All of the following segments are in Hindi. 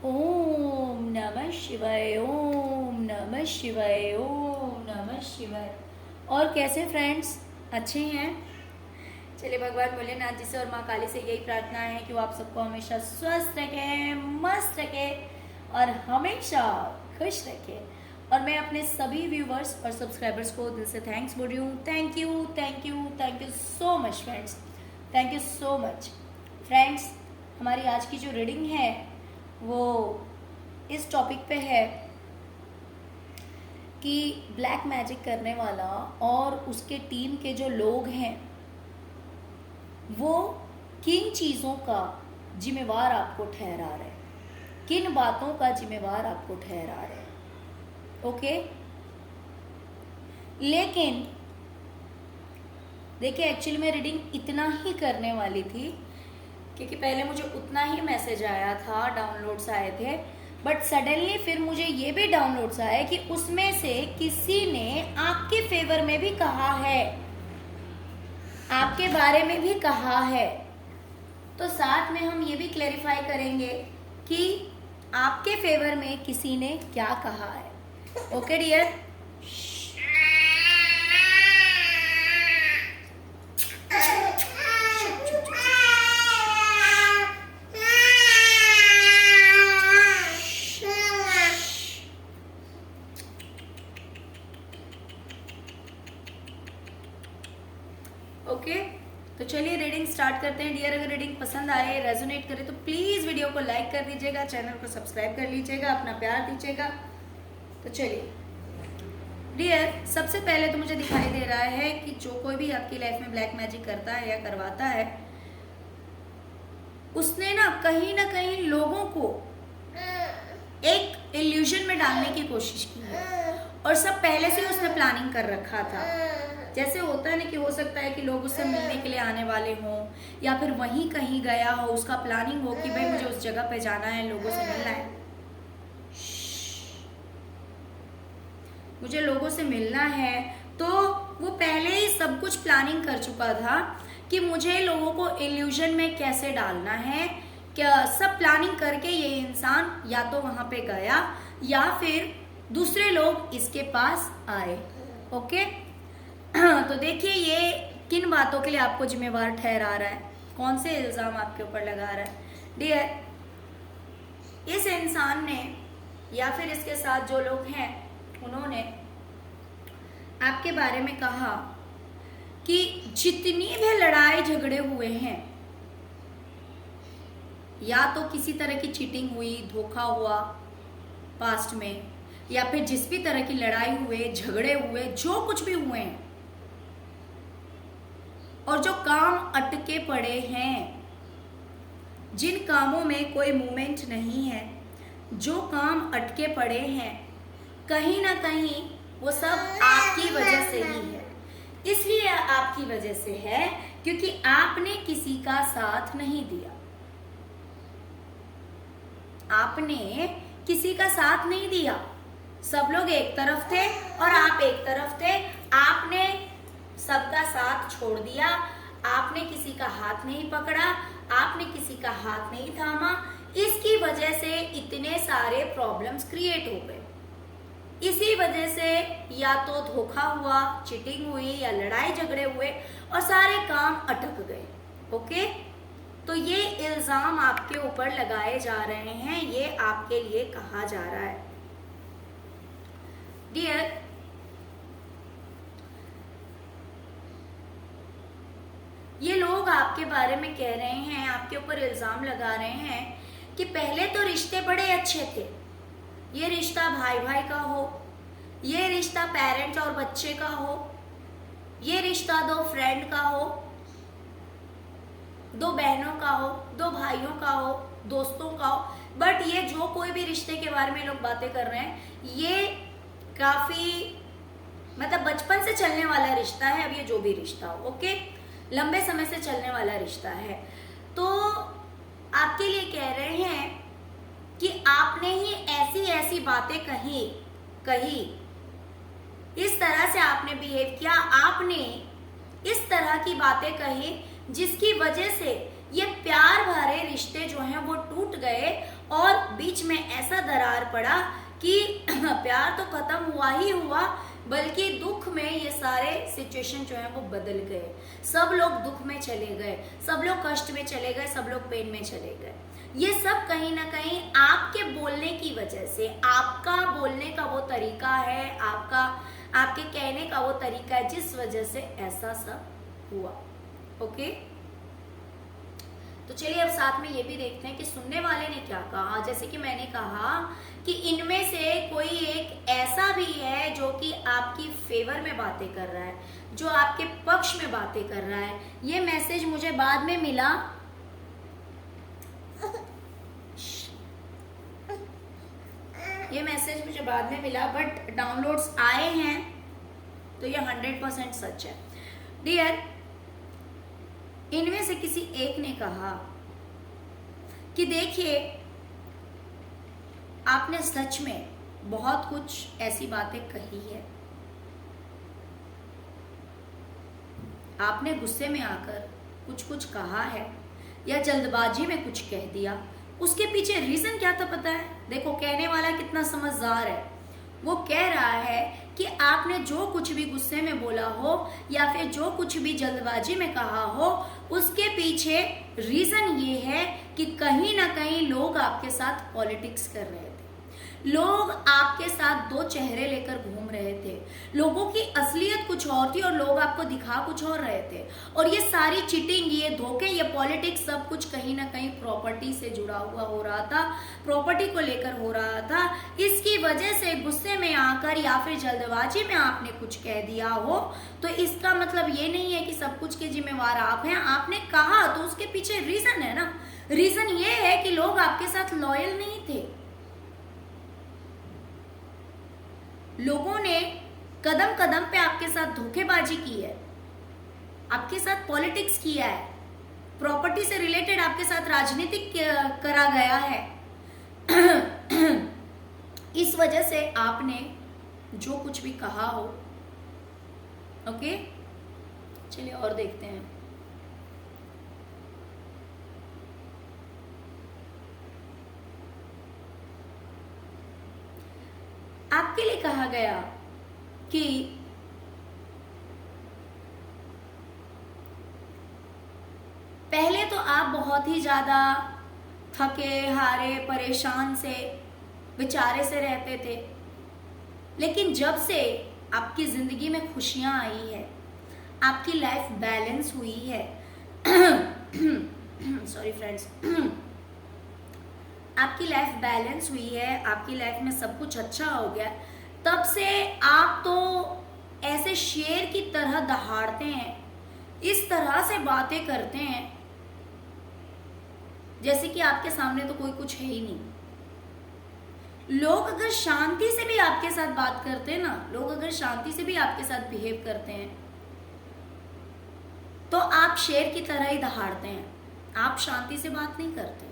ओम नमः शिवाय, ओम नमः शिवाय, ओम नमः शिवाय। और कैसे फ्रेंड्स, अच्छे हैं? चलिए, भगवान भोलेनाथ जी से और माँ काली से यही प्रार्थना है कि वो आप सबको हमेशा स्वस्थ रखे, मस्त रखे और हमेशा खुश रखे। और मैं अपने सभी व्यूवर्स और सब्सक्राइबर्स को दिल से थैंक्स बोल रही हूँ। Thank you, thank you, thank you so much friends, thank you so much friends. हमारी आज की जो रीडिंग है वो इस टॉपिक पे है कि ब्लैक मैजिक करने वाला और उसके टीम के जो लोग हैं वो किन चीज़ों का जिम्मेवार आपको ठहरा रहे हैं, किन बातों का जिम्मेवार आपको ठहरा रहे हैं। ओके, लेकिन देखिए, एक्चुअली मैं रीडिंग इतना ही करने वाली थी क्योंकि पहले मुझे उतना ही मैसेज आया था, डाउनलोड्स आए थे, बट सडनली फिर मुझे ये भी डाउनलोड्स आए कि उसमें से किसी ने आपके फेवर में भी कहा है, आपके बारे में भी कहा है। तो साथ में हम ये भी क्लैरिफाई करेंगे कि आपके फेवर में किसी ने क्या कहा है। ओके डियर, ओके तो चलिए रीडिंग स्टार्ट करते हैं डियर। अगर रीडिंग पसंद आए, रेजोनेट करे तो प्लीज़ वीडियो को लाइक कर दीजिएगा, चैनल को सब्सक्राइब कर लीजिएगा, अपना प्यार दीजिएगा। तो चलिए डियर, सबसे पहले तो मुझे दिखाई दे रहा है कि जो कोई भी आपकी लाइफ में ब्लैक मैजिक करता है या करवाता है, उसने ना कहीं लोगों को एक इल्यूजन में डालने की कोशिश की है और सब पहले से उसने प्लानिंग कर रखा था। जैसे होता है ना कि हो सकता है कि लोग उससे मिलने के लिए आने वाले हों या फिर वहीं कहीं गया हो, उसका प्लानिंग हो कि भाई मुझे उस जगह पे जाना है, लोगों से मिलना है, मुझे लोगों से मिलना है। तो वो पहले ही सब कुछ प्लानिंग कर चुका था कि मुझे लोगों को इल्यूजन में कैसे डालना है। क्या सब प्लानिंग करके ये इंसान या तो वहां पे गया या फिर दूसरे लोग इसके पास आए। ओके तो देखिए ये किन बातों के लिए आपको जिम्मेवार ठहरा रहा है, कौन से इल्जाम आपके ऊपर लगा रहा है। डियर, इस इंसान ने या फिर इसके साथ जो लोग हैं उन्होंने आपके बारे में कहा कि जितनी भी लड़ाई झगड़े हुए हैं, या तो किसी तरह की चीटिंग हुई, धोखा हुआ पास्ट में, या फिर जिस भी तरह की लड़ाई हुए, झगड़े हुए, जो कुछ भी हुए हैं और जो काम अटके पड़े हैं, जिन कामों में कोई मूवमेंट नहीं है, जो काम अटके पड़े हैं, कहीं ना कहीं वो सब आपकी वजह से ही है। इसलिए आपकी वजह से है क्योंकि आपने किसी का साथ नहीं दिया, आपने किसी का साथ नहीं दिया। सब लोग एक तरफ थे और आप एक तरफ थे, आपने सबका साथ छोड़ दिया, आपने किसी का हाथ नहीं पकड़ा, आपने किसी का हाथ नहीं थामा। इसकी वजह से इतने सारे प्रॉब्लम्स क्रिएट हो गए। इसी वजह से या तो धोखा हुआ, चीटिंग हुई या लड़ाई झगड़े हुए और सारे काम अटक गए। ओके, तो ये इल्जाम आपके ऊपर लगाए जा रहे हैं, ये आपके लिए कहा जा रहा है। डियर, ये लोग आपके बारे में कह रहे हैं, आपके ऊपर इल्जाम लगा रहे हैं कि पहले तो रिश्ते बड़े अच्छे थे, ये रिश्ता भाई भाई का हो, ये रिश्ता पेरेंट्स और बच्चे का हो, ये रिश्ता दो फ्रेंड का हो, दो बहनों का हो, दो भाइयों का हो, दोस्तों का हो। बट ये जो कोई भी रिश्ते के बारे में लोग बातें कर रहे हैं, ये काफी मतलब बचपन से चलने वाला रिश्ता है। अब ये जो भी रिश्ता हो, ओके, लंबे समय से चलने वाला रिश्ता है। तो आपके लिए कह रहे हैं कि आपने ही ऐसी ऐसी बातें कही, इस तरह से आपने बिहेव किया, आपने इस तरह की बातें कही जिसकी वजह से ये प्यार भरे रिश्ते जो हैं वो टूट गए और बीच में ऐसा दरार पड़ा कि प्यार तो खत्म हुआ ही हुआ, बल्कि दुख में ये सारे सिचुएशन जो है वो बदल गए। सब लोग दुख में चले गए, सब लोग कष्ट में चले गए, सब लोग पेन में चले गए। ये सब कहीं ना कहीं आपके बोलने की वजह से, आपका बोलने का वो तरीका है, आपके कहने का वो तरीका है, जिस वजह से ऐसा सब हुआ। ओके, तो चलिए अब साथ में ये भी देखते हैं कि सुनने वाले ने क्या कहा। जैसे कि मैंने कहा कि इनमें से कोई एक ऐसा भी है जो कि आपकी फेवर में बातें कर रहा है, जो आपके पक्ष में बातें कर रहा है। ये मैसेज मुझे बाद में मिला, ये मैसेज मुझे बाद में मिला, बट डाउनलोड्स आए हैं तो ये 100% सच है। डियर, इनमें से किसी एक ने कहा कि देखिए, आपने सच में बहुत कुछ ऐसी बातें कही है, आपने गुस्से में आकर कुछ कुछ कहा है या जल्दबाजी में कुछ कह दिया। उसके पीछे रीजन क्या था पता है? देखो, कहने वाला कितना समझदार है। वो कह रहा है कि आपने जो कुछ भी गुस्से में बोला हो या फिर जो कुछ भी जल्दबाजी में कहा हो, उसके पीछे रीजन ये है कि कहीं ना कहीं लोग आपके साथ पॉलिटिक्स कर रहे थे, लोग आपके साथ दो चेहरे लेकर घूम रहे थे, लोगों की असलियत कुछ और थी और लोग आपको दिखा कुछ और रहे थे। और ये सारी चीटिंग, ये धोखे, ये पॉलिटिक्स, सब कुछ कहीं ना कहीं प्रॉपर्टी से जुड़ा हुआ हो रहा था, प्रॉपर्टी को लेकर हो रहा था। इसकी वजह से गुस्से में आकर या फिर जल्दबाजी में आपने कुछ कह दिया हो, तो इसका मतलब ये नहीं है कि सब कुछ के जिम्मेवार आप हैं। आपने कहा तो उसके पीछे रीजन है ना। रीजन ये है कि लोग आपके साथ लॉयल नहीं थे, लोगों ने कदम कदम पे आपके साथ धोखेबाजी की है, आपके साथ पॉलिटिक्स किया है, प्रॉपर्टी से रिलेटेड आपके साथ राजनीतिक करा गया है। इस वजह से आपने जो कुछ भी कहा हो। ओके, चलिए और देखते हैं। आपके लिए कहा गया कि पहले तो आप बहुत ही ज्यादा थके हारे, परेशान से, बेचारे से रहते थे, लेकिन जब से आपकी जिंदगी में खुशियां आई है, आपकी लाइफ बैलेंस हुई है सॉरी फ्रेंड्स, आपकी लाइफ बैलेंस हुई है, आपकी लाइफ में सब कुछ अच्छा हो गया, तब से आप तो ऐसे शेर की तरह दहाड़ते हैं, इस तरह से बातें करते हैं जैसे कि आपके सामने तो कोई कुछ है ही नहीं। लोग अगर शांति से भी आपके साथ बात करते हैं ना, लोग अगर शांति से भी आपके साथ बिहेव करते हैं, तो आप शेर की तरह ही दहाड़ते हैं, आप शांति से बात नहीं करते।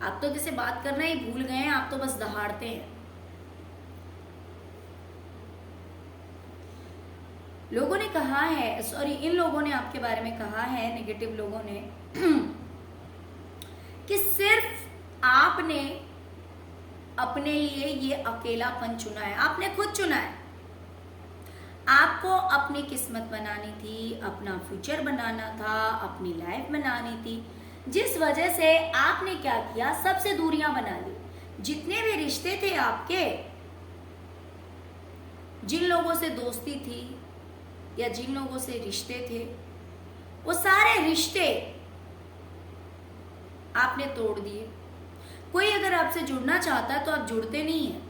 आप तो जैसे बात करना ही भूल गए हैं, आप तो बस दहाड़ते हैं। लोगों ने कहा है, सॉरी, इन लोगों ने आपके बारे में कहा है, नेगेटिव लोगों ने, कि सिर्फ आपने अपने लिए ये अकेलापन चुना है, आपने खुद चुना है। आपको अपनी किस्मत बनानी थी, अपना फ्यूचर बनाना था, अपनी लाइफ बनानी थी, जिस वजह से आपने क्या किया, सबसे दूरियां बना ली। जितने भी रिश्ते थे आपके, जिन लोगों से दोस्ती थी या जिन लोगों से रिश्ते थे, वो सारे रिश्ते आपने तोड़ दिए। कोई अगर आपसे जुड़ना चाहता है तो आप जुड़ते नहीं हैं।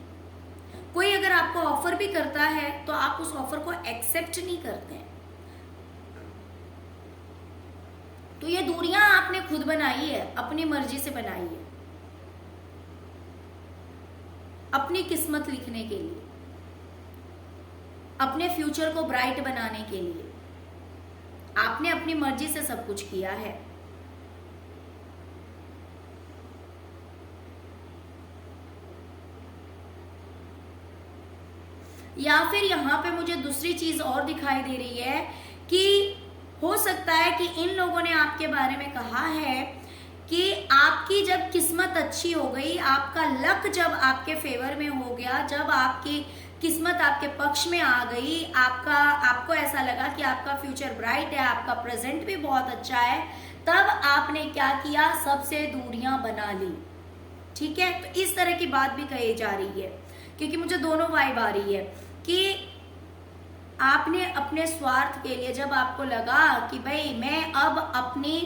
कोई अगर आपको ऑफर भी करता है तो आप उस ऑफर को एक्सेप्ट नहीं करते हैं। तो ये दूरियां आपने खुद बनाई है, अपनी मर्जी से बनाई है, अपनी किस्मत लिखने के लिए, अपने फ्यूचर को ब्राइट बनाने के लिए आपने अपनी मर्जी से सब कुछ किया है। या फिर यहाँ पे मुझे दूसरी चीज और दिखाई दे रही है कि हो सकता है कि इन लोगों ने आपके बारे में कहा है कि आप आपकी जब किस्मत अच्छी हो गई, आपका लक जब आपके फेवर में हो गया, जब आपकी किस्मत आपके पक्ष में आ गई, आपको ऐसा लगा कि आपका फ्यूचर ब्राइट है, आपका प्रेजेंट भी बहुत अच्छा है, तब आपने क्या किया, सबसे दूरियां बना ली। ठीक है, तो इस तरह की बात भी कही जा रही है, क्योंकि मुझे दोनों वाइब आ रही है कि आपने अपने स्वार्थ के लिए, जब आपको लगा कि भाई मैं अब अपनी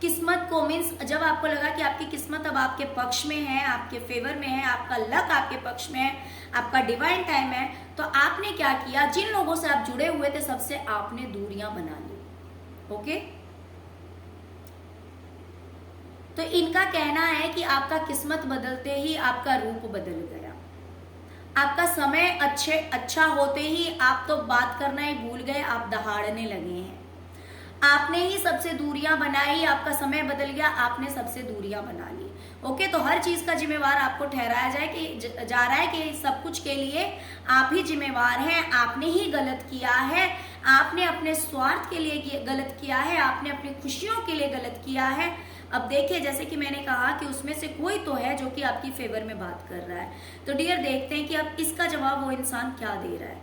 किस्मत को, मीन्स जब आपको लगा कि आपकी किस्मत अब आपके पक्ष में है, आपके फेवर में है, आपका लक आपके पक्ष में है, आपका डिवाइन टाइम है, तो आपने क्या किया, जिन लोगों से आप जुड़े हुए थे सबसे आपने दूरियां बना ली। ओके, तो इनका कहना है कि आपका किस्मत बदलते ही आपका रूप बदल गया, आपका समय अच्छा होते ही आप तो बात करना ही भूल गए, आप दहाड़ने लगे हैं, आपने ही सबसे दूरियां बनाई, आपका समय बदल गया, आपने सबसे दूरियां बना ली। ओके, तो हर चीज का जिम्मेवार आपको ठहराया जा रहा है कि सब कुछ के लिए आप ही जिम्मेवार हैं, आपने ही गलत किया है, आपने अपने स्वार्थ के लिए गलत किया है, आपने अपनी खुशियों के लिए गलत किया है। अब देखिए, जैसे कि मैंने कहा कि उसमें से कोई तो है जो कि आपकी फेवर में बात कर रहा है। तो डियर, देखते हैं कि अब इसका जवाब वो इंसान क्या दे रहा है।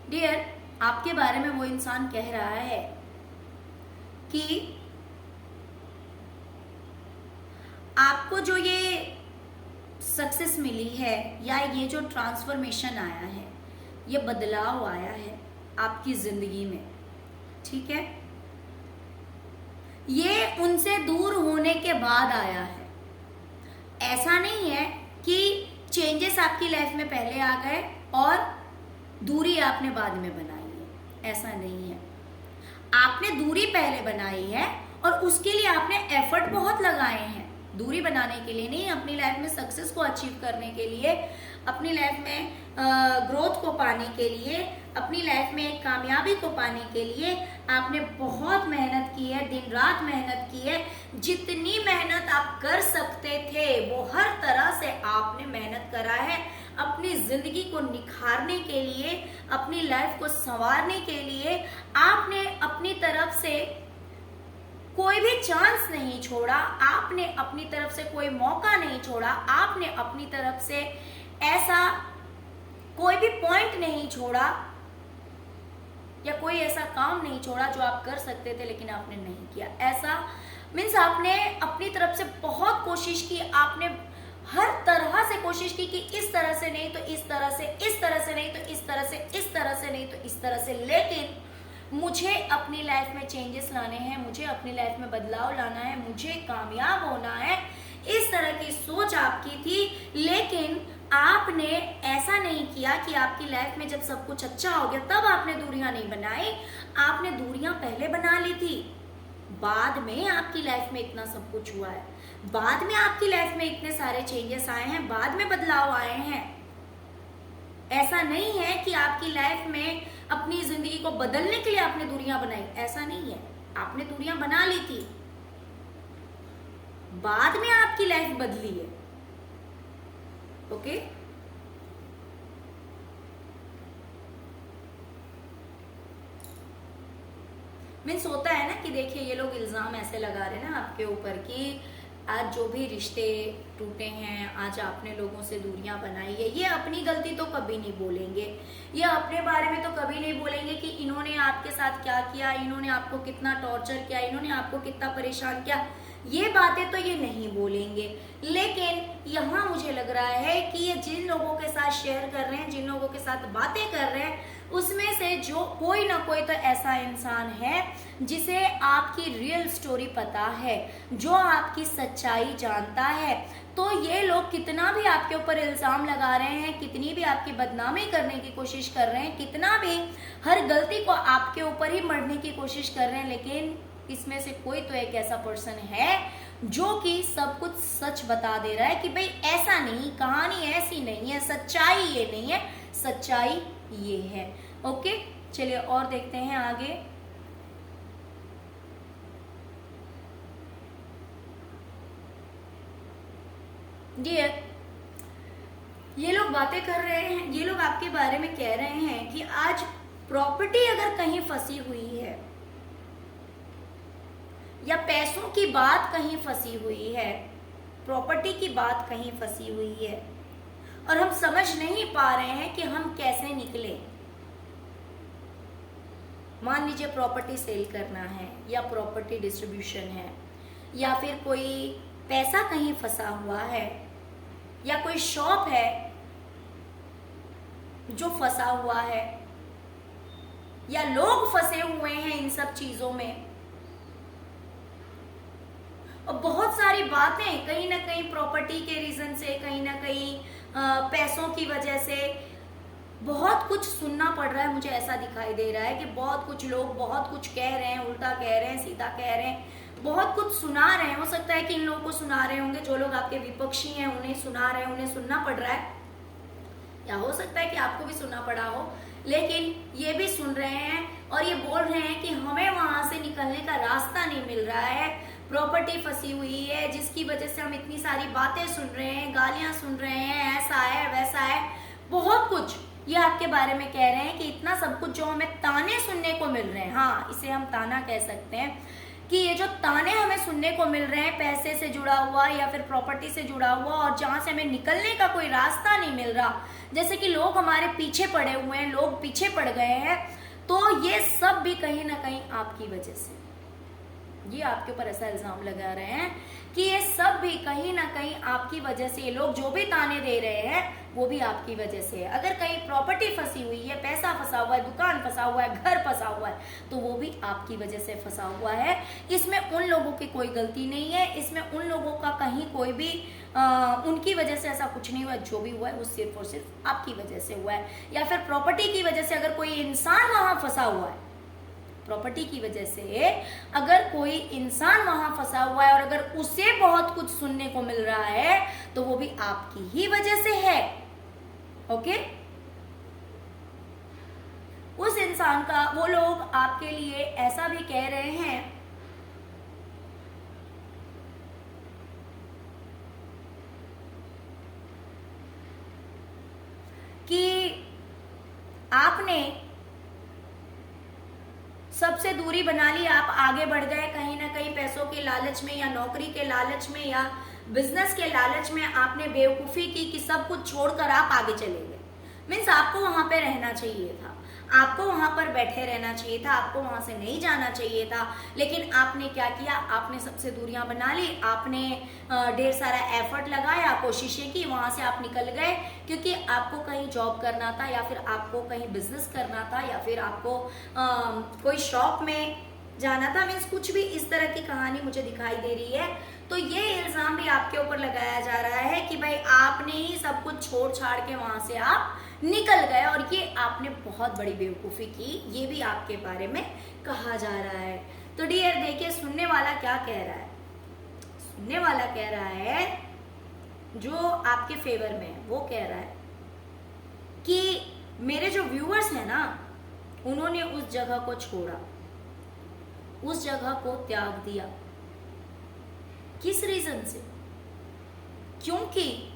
डियर, आपके बारे में वो इंसान कह रहा है कि आपको जो ये सक्सेस मिली है, या ये जो ट्रांसफॉर्मेशन आया है, ये बदलाव आया है आपकी जिंदगी में, ठीक है, ये उनसे दूर होने के बाद आया है। ऐसा नहीं है कि चेंजेस आपकी लाइफ में पहले आ गए और दूरी आपने बाद में बनाई है, ऐसा नहीं है। आपने दूरी पहले बनाई है और उसके लिए आपने एफर्ट बहुत लगाए हैं, दूरी बनाने के लिए नहीं, अपनी लाइफ में सक्सेस को अचीव करने के लिए, अपनी लाइफ में ग्रोथ को पाने के लिए, अपनी लाइफ में एक कामयाबी को पाने के लिए आपने बहुत मेहनत की है, दिन रात मेहनत की है। जितनी मेहनत आप कर सकते थे वो हर तरह से आपने मेहनत करा है, अपनी जिंदगी को निखारने के लिए, अपनी लाइफ को संवारने के लिए आपने अपनी तरफ से कोई भी चांस नहीं छोड़ा, आपने अपनी तरफ से कोई मौका नहीं छोड़ा, आपने अपनी तरफ से ऐसा कोई भी पॉइंट नहीं छोड़ा या कोई ऐसा काम नहीं छोड़ा जो आप कर सकते थे लेकिन आपने नहीं किया। ऐसा मीन्स आपने अपनी तरफ से बहुत कोशिश की, आपने हर तरह से कोशिश की कि इस तरह से नहीं तो इस तरह से, इस तरह से नहीं तो इस तरह से, इस तरह से नहीं तो इस तरह से, लेकिन मुझे अपनी लाइफ में चेंजेस लाने हैं, मुझे अपनी लाइफ में बदलाव लाना है, मुझे कामयाब होना है, इस तरह की सोच आपकी थी। लेकिन आपने ऐसा नहीं किया कि आपकी लाइफ में जब सब कुछ अच्छा हो गया तब आपने दूरियां नहीं बनाई, आपने दूरियां पहले बना ली थी। बाद में आपकी लाइफ में इतना सब कुछ हुआ है, बाद में आपकी लाइफ में इतने सारे चेंजेस आए हैं, बाद में बदलाव आए हैं। ऐसा नहीं है कि आपकी लाइफ में अपनी जिंदगी को बदलने के लिए आपने दूरियां बनाई, ऐसा नहीं है। आपने दूरियां बना ली थी, बाद में आपकी लाइफ बदली है। ओके, मीन्स होता है ना कि देखिए ये लोग इल्जाम ऐसे लगा रहे हैं ना आपके ऊपर कि आज जो भी रिश्ते टूटे हैं, आज आपने लोगों से दूरियां बनाई है, ये अपनी गलती तो कभी नहीं बोलेंगे, ये अपने बारे में तो कभी नहीं बोलेंगे कि इन्होंने आपके साथ क्या किया, इन्होंने आपको कितना टॉर्चर किया, इन्होंने आपको कितना परेशान किया, ये बातें तो ये नहीं बोलेंगे। लेकिन यहाँ मुझे लग रहा है कि ये जिन लोगों के साथ शेयर कर रहे हैं, जिन लोगों के साथ बातें कर रहे हैं, उसमें से जो कोई ना कोई तो ऐसा इंसान है जिसे आपकी रियल स्टोरी पता है, जो आपकी सच्चाई जानता है। तो ये लोग कितना भी आपके ऊपर इल्जाम लगा रहे हैं, कितनी भी आपकी बदनामी करने की कोशिश कर रहे हैं, कितना भी हर गलती को आपके ऊपर ही मढ़ने की कोशिश कर रहे हैं, लेकिन इसमें से कोई तो एक ऐसा पर्सन है जो कि सब कुछ सच बता दे रहा है कि भाई ऐसा नहीं, कहानी ऐसी नहीं है, सच्चाई ये नहीं है, सच्चाई ये है। ओके, चलिए और देखते हैं आगे। डियर, ये लोग बातें कर रहे हैं, ये लोग आपके बारे में कह रहे हैं कि आज प्रॉपर्टी अगर कहीं फंसी हुई है या पैसों की बात कहीं फंसी हुई है, प्रॉपर्टी की बात कहीं फंसी हुई है और हम समझ नहीं पा रहे हैं कि हम कैसे निकले। मान लीजिए प्रॉपर्टी सेल करना है या प्रॉपर्टी डिस्ट्रीब्यूशन है या फिर कोई पैसा कहीं फंसा हुआ है या कोई शॉप है जो फंसा हुआ है या लोग फंसे हुए हैं इन सब चीजों में। और बहुत सारी बातें कहीं ना कहीं प्रॉपर्टी के रीजन से, कहीं ना कहीं पैसों की वजह से बहुत कुछ सुनना पड़ रहा है। मुझे ऐसा दिखाई दे रहा है कि बहुत कुछ लोग बहुत कुछ कह रहे हैं, उल्टा कह रहे हैं, सीधा कह रहे हैं, बहुत कुछ सुना रहे हैं। हो सकता है कि इन लोगों को सुना रहे होंगे, जो लोग आपके विपक्षी हैं उन्हें सुना रहे हैं, उन्हें सुनना पड़ रहा है, या हो सकता है कि आपको भी सुनना पड़ा हो, लेकिन ये भी सुन रहे हैं और ये बोल रहे हैं कि हमें वहां से निकलने का रास्ता नहीं मिल रहा है, प्रॉपर्टी फंसी हुई है जिसकी वजह से हम इतनी सारी बातें सुन रहे हैं, गालियां सुन रहे हैं, ऐसा है वैसा है, बहुत कुछ ये आपके बारे में कह रहे हैं कि इतना सब कुछ जो हमें ताने सुनने को मिल रहे हैं, हाँ इसे हम ताना कह सकते हैं, कि ये जो ताने हमें सुनने को मिल रहे हैं पैसे से जुड़ा हुआ या फिर प्रॉपर्टी से जुड़ा हुआ और जहां से हमें निकलने का कोई रास्ता नहीं मिल रहा, जैसे कि लोग हमारे पीछे पड़े हुए हैं, लोग पीछे पड़ गए हैं, तो ये सब भी कहीं ना कहीं आपकी वजह से, ये आपके ऊपर ऐसा इल्जाम लगा रहे हैं कि ये सब भी कहीं ना कहीं आपकी वजह से, ये लोग जो भी ताने दे रहे हैं वो भी आपकी वजह से है। अगर कहीं प्रॉपर्टी फंसी हुई है, पैसा फंसा हुआ है, दुकान फंसा हुआ है, घर फंसा हुआ है, तो वो भी आपकी वजह से फंसा हुआ है। इसमें उन लोगों की कोई गलती नहीं है, इसमें उन लोगों का कहीं कोई भी उनकी वजह से ऐसा कुछ नहीं हुआ, जो भी हुआ है वो सिर्फ और सिर्फ आपकी वजह से हुआ है। या फिर प्रॉपर्टी की वजह से अगर कोई इंसान वहां फंसा हुआ है, प्रॉपर्टी की वजह से अगर कोई इंसान वहां फंसा हुआ है और अगर उसे बहुत कुछ सुनने को मिल रहा है, तो वो भी आपकी ही वजह से है। ओके, उस इंसान का, वो लोग आपके लिए ऐसा भी कह रहे हैं कि आपने सबसे दूरी बना ली, आप आगे बढ़ गए, कहीं ना कहीं पैसों के लालच में या नौकरी के लालच में या बिजनेस के लालच में आपने बेवकूफ़ी की कि सब कुछ छोड़कर आप आगे चले गए। मीन्स आपको वहां पे रहना चाहिए था, आपको वहां पर बैठे रहना चाहिए था, आपको वहां से नहीं जाना चाहिए था, लेकिन आपने क्या किया, आपने सबसे दूरियां बना ली, आपने ढेर सारा एफर्ट लगाया, कोशिशें की, वहां से आप निकल गए क्योंकि आपको कहीं जॉब करना था या फिर आपको कहीं बिजनेस करना था या फिर आपको कोई शॉप में जाना था। मीन्स कुछ भी इस तरह की कहानी मुझे दिखाई दे रही है। तो ये इल्जाम भी आपके ऊपर लगाया जा रहा है कि भाई आपने ही सब कुछ छोड़ छाड़ के वहां से आप निकल गए और ये आपने बहुत बड़ी बेवकूफ़ी की, ये भी आपके बारे में कहा जा रहा है। तो डियर देखिए, सुनने वाला क्या कह रहा है, सुनने वाला कह रहा है जो आपके फेवर में है, वो कह रहा है कि मेरे जो व्यूअर्स हैं ना, उन्होंने उस जगह को छोड़ा, उस जगह को त्याग दिया। किस रीजन से? क्योंकि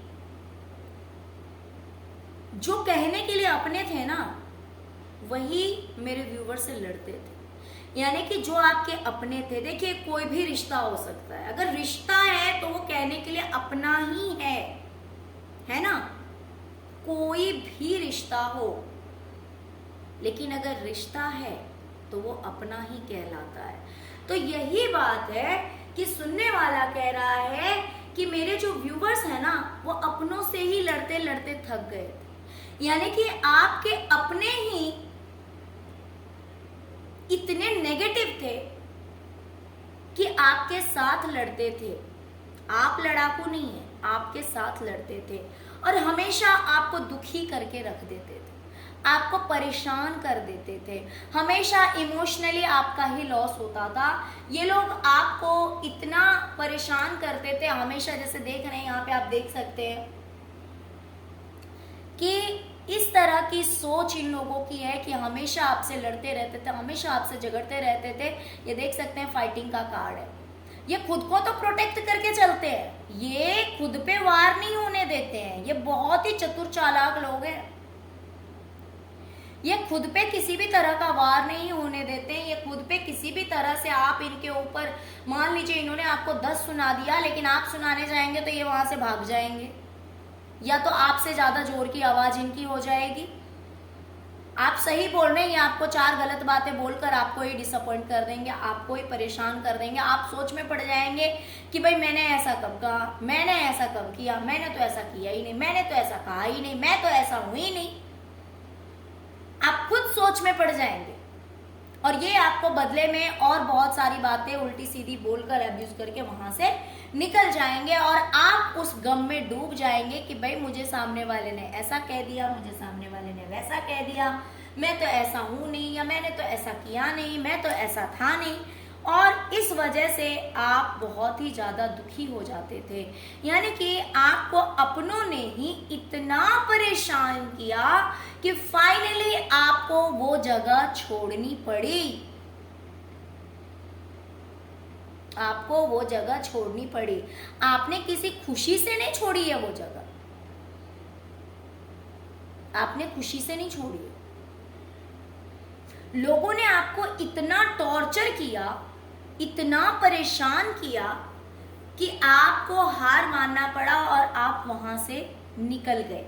जो कहने के लिए अपने थे ना, वही मेरे व्यूवर से लड़ते थे। यानी कि जो आपके अपने थे, देखिए कोई भी रिश्ता हो सकता है, अगर रिश्ता है तो वो कहने के लिए अपना ही है ना, कोई भी रिश्ता हो, लेकिन अगर रिश्ता है तो वो अपना ही कहलाता है। तो यही बात है कि सुनने वाला कह रहा है कि मेरे जो व्यूवर्स हैं ना, वो अपनों से ही लड़ते लड़ते थक गए थे। यानी कि आपके अपने ही इतने नेगेटिव थे कि आपके साथ लड़ते थे। आप लड़ाकू नहीं है, आपके साथ लड़ते थे और हमेशा आपको दुखी करके रख देते थे, आपको परेशान कर देते थे, हमेशा इमोशनली आपका ही लॉस होता था। ये लोग आपको इतना परेशान करते थे हमेशा, जैसे देख रहे हैं यहाँ पे आप देख सकते हैं कि इस तरह की सोच इन लोगों की है कि हमेशा आपसे लड़ते रहते थे, हमेशा आपसे झगड़ते रहते थे। ये देख सकते हैं फाइटिंग का कार्ड है। ये खुद को तो प्रोटेक्ट करके चलते हैं, ये खुद पे वार नहीं होने देते हैं, ये बहुत ही चतुर चालाक लोग हैं। ये खुद पे किसी भी तरह का वार नहीं होने देते हैं। ये खुद पे किसी भी तरह से आप इनके ऊपर, मान लीजिए इन्होंने आपको 10 सुना दिया, लेकिन आप सुनाने जाएंगे तो ये वहां से भाग जाएंगे, या तो आपसे ज्यादा जोर की आवाज इनकी हो जाएगी। आप सही बोल रहे हैं, ये आपको 4 गलत बातें बोलकर आपको ही डिसअपॉइंट कर देंगे, आपको ही परेशान कर देंगे। आप सोच में पड़ जाएंगे कि भाई मैंने ऐसा कब कहा, मैंने ऐसा कब किया, मैंने तो ऐसा किया ही नहीं, मैंने तो ऐसा कहा ही नहीं, मैं तो ऐसा हूं ही नहीं। आप खुद सोच में पड़ जाएंगे और ये आपको बदले में और बहुत सारी बातें उल्टी सीधी बोलकर, अब्यूज करके वहां से निकल जाएंगे और आप उस गम में डूब जाएंगे कि भाई मुझे सामने वाले ने ऐसा कह दिया, मुझे सामने वाले ने वैसा कह दिया, मैं तो ऐसा हूं नहीं, या मैंने तो ऐसा किया नहीं, मैं तो ऐसा था नहीं। और इस वजह से आप बहुत ही ज्यादा दुखी हो जाते थे, यानी कि आपको अपनों ने ही इतना परेशान किया कि फाइनली आपको वो जगह छोड़नी पड़ी, आपको वो जगह छोड़नी पड़ी। आपने किसी खुशी से नहीं छोड़ी है वो जगह, आपने खुशी से नहीं छोड़ी है। लोगों ने आपको इतना टॉर्चर किया, इतना परेशान किया कि आपको हार मानना पड़ा और आप वहां से निकल गए,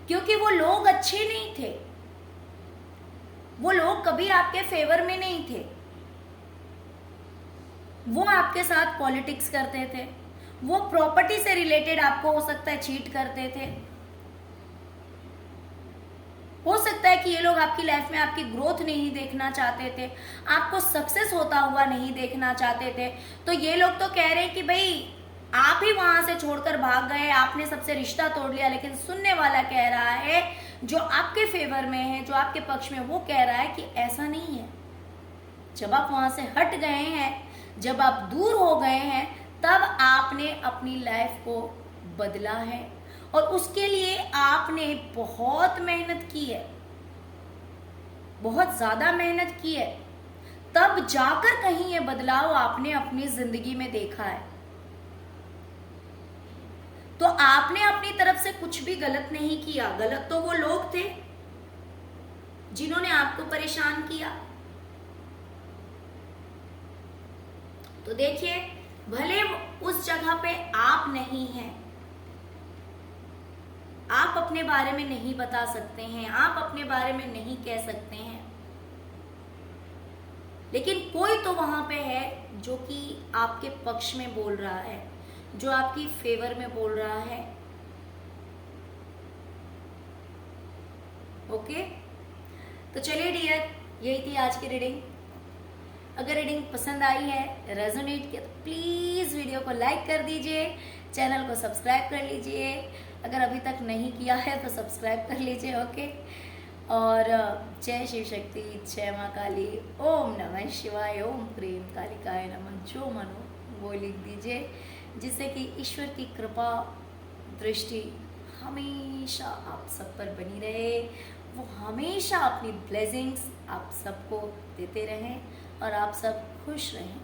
क्योंकि वो लोग अच्छे नहीं थे, वो लोग कभी आपके फेवर में नहीं थे, वो आपके साथ पॉलिटिक्स करते थे, वो प्रॉपर्टी से रिलेटेड आपको हो सकता है चीट करते थे, हो सकता है कि ये लोग आपकी लाइफ में आपकी ग्रोथ नहीं देखना चाहते थे, आपको सक्सेस होता हुआ नहीं देखना चाहते थे। तो ये लोग तो कह रहे हैं कि भाई आप ही वहां से छोड़कर भाग गए, आपने सबसे रिश्ता तोड़ लिया, लेकिन सुनने वाला कह रहा है, जो आपके फेवर में है, जो आपके पक्ष में, वो कह रहा है कि ऐसा नहीं है। जब आप वहां से हट गए हैं, जब आप दूर हो गए हैं, तब आपने अपनी लाइफ को बदला है और उसके लिए आपने बहुत मेहनत की है, बहुत ज्यादा मेहनत की है, तब जाकर कहीं ये बदलाव आपने अपनी जिंदगी में देखा है। तो आपने अपनी तरफ से कुछ भी गलत नहीं किया, गलत तो वो लोग थे जिन्होंने आपको परेशान किया। तो देखिए, भले उस जगह पे आप नहीं हैं, आप अपने बारे में नहीं बता सकते हैं, आप अपने बारे में नहीं कह सकते हैं, लेकिन कोई तो वहां पे है जो कि आपके पक्ष में बोल रहा है, जो आपकी फेवर में बोल रहा है। ओके, तो चलिए डियर, यही थी आज की रीडिंग। अगर रीडिंग पसंद आई है, रेजोनेट किया, तो प्लीज वीडियो को लाइक कर दीजिए, चैनल को सब्सक्राइब कर लीजिए, अगर अभी तक नहीं किया है तो सब्सक्राइब कर लीजिए। ओके, और जय शिव शक्ति, जय माँ काली, ओम नमः शिवाय, ओम प्रेम कालिकाय नमः, जो मनो वो लिख दीजिए, जिससे कि ईश्वर की कृपा दृष्टि हमेशा आप सब पर बनी रहे, वो हमेशा अपनी ब्लेसिंग्स आप सबको देते रहें और आप सब खुश रहें,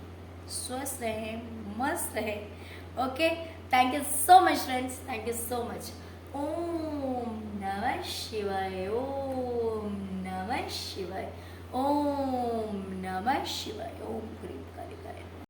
स्वस्थ रहें, मस्त रहें। Okay, thank you so much friends, thank you so much. ओम नमः शिवाय, ओम नमः शिवाय, ओम नमः शिवाय, ओम प्रेम।